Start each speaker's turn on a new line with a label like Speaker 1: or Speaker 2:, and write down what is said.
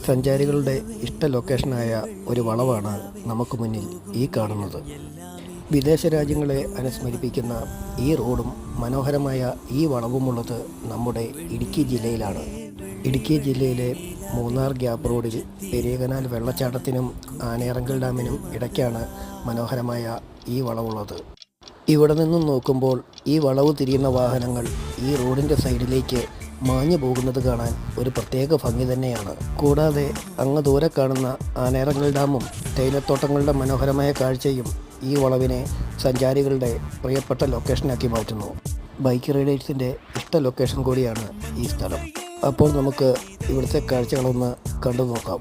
Speaker 1: സഞ്ചാരികളുടെ ഇഷ്ട ലൊക്കേഷനായ ഒരു വളവാണ് നമുക്ക് മുന്നിൽ ഈ കാണുന്നത്. വിദേശ രാജ്യങ്ങളെ അനുസ്മരിപ്പിക്കുന്ന ഈ റോഡും മനോഹരമായ ഈ വളവുമുള്ളത് നമ്മുടെ ഇടുക്കി ജില്ലയിലാണ്. ഇടുക്കി ജില്ലയിലെ മൂന്നാർ ഗ്യാപ്പ് റോഡിൽ പെരിയകനാൽ വെള്ളച്ചാട്ടത്തിനും ആനയിറങ്കൽ ഡാമിനും ഇടയ്ക്കാണ് മനോഹരമായ ഈ വളവുള്ളത്. ഇവിടെ നിന്നും നോക്കുമ്പോൾ ഈ വളവ് തിരിയുന്ന വാഹനങ്ങൾ ഈ റോഡിൻ്റെ സൈഡിലേക്ക് മാഞ്ഞു പോകുന്നത് കാണാൻ ഒരു പ്രത്യേക ഭംഗി തന്നെയാണ്. കൂടാതെ അങ്ങ് ദൂരെ കാണുന്ന ആനയിറങ്കൽ ഡാമും തേയിലത്തോട്ടങ്ങളുടെ മനോഹരമായ കാഴ്ചയും ഈ വളവിനെ സഞ്ചാരികളുടെ പ്രിയപ്പെട്ട ലൊക്കേഷനാക്കി മാറ്റുന്നു. ബൈക്ക് റൈഡേഴ്സിൻ്റെ ഇഷ്ട ലൊക്കേഷൻ കൂടിയാണ് ഈ സ്ഥലം. അപ്പോൾ നമുക്ക് ഇവിടുത്തെ കാഴ്ചകളൊന്ന് കണ്ടു നോക്കാം.